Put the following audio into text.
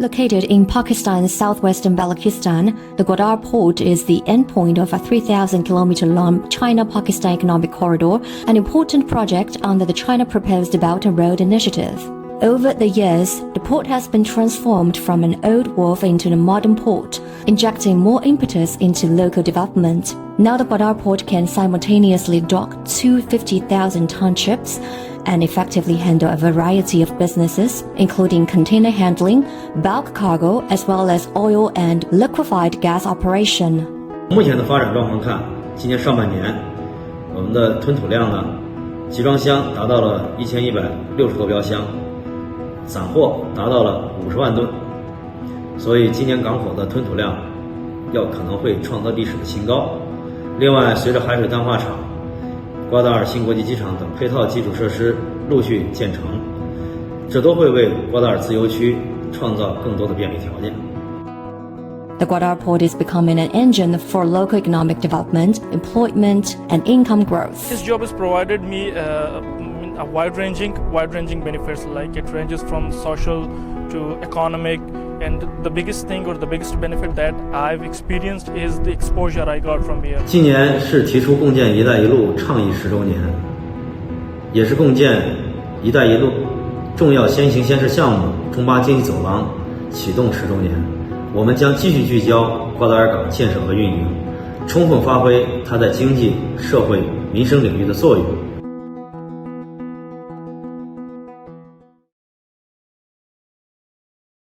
Located in Pakistan's southwestern Balochistan, the Gwadar port is the endpoint of a 3,000-kilometer-long China-Pakistan economic corridor, an important project under the China Proposed Belt and Road Initiative. Over the years, the port has been transformed from an old wharf into a modern port, injecting more impetus into local development. Now the Gwadar port can simultaneously dock 250,000-ton ships and effectively handle a variety of businesses, including container handling, bulk cargo, as well as oil and liquefied gas operation. 目前的发展状况看，今年上半年，我们的吞吐量呢，集装箱达到了1160多标箱，散货达到了50万吨，所以今年港口的吞吐量可能会创造历史的新高。另外，随着海水淡化厂、瓜达尔新国际机场等配套基础设施陆续建成，这都会为瓜达尔自由区创造更多的便利条件。The Gwadar port is becoming an engine for local economic development, employment, and income growth. This job has provided me a wide-ranging benefits, like it ranges from social to economic, and the biggest thing or the biggest benefit that I've experienced is the exposure I got from here. 今年是提出共建“一带一路”倡议10周年，也是共建“一带一路”重要先行先试项目中巴经济走廊启动10周年。我们将继续聚焦瓜达尔港建设和运营，充分发挥它在经济、社会、民生领域的作用。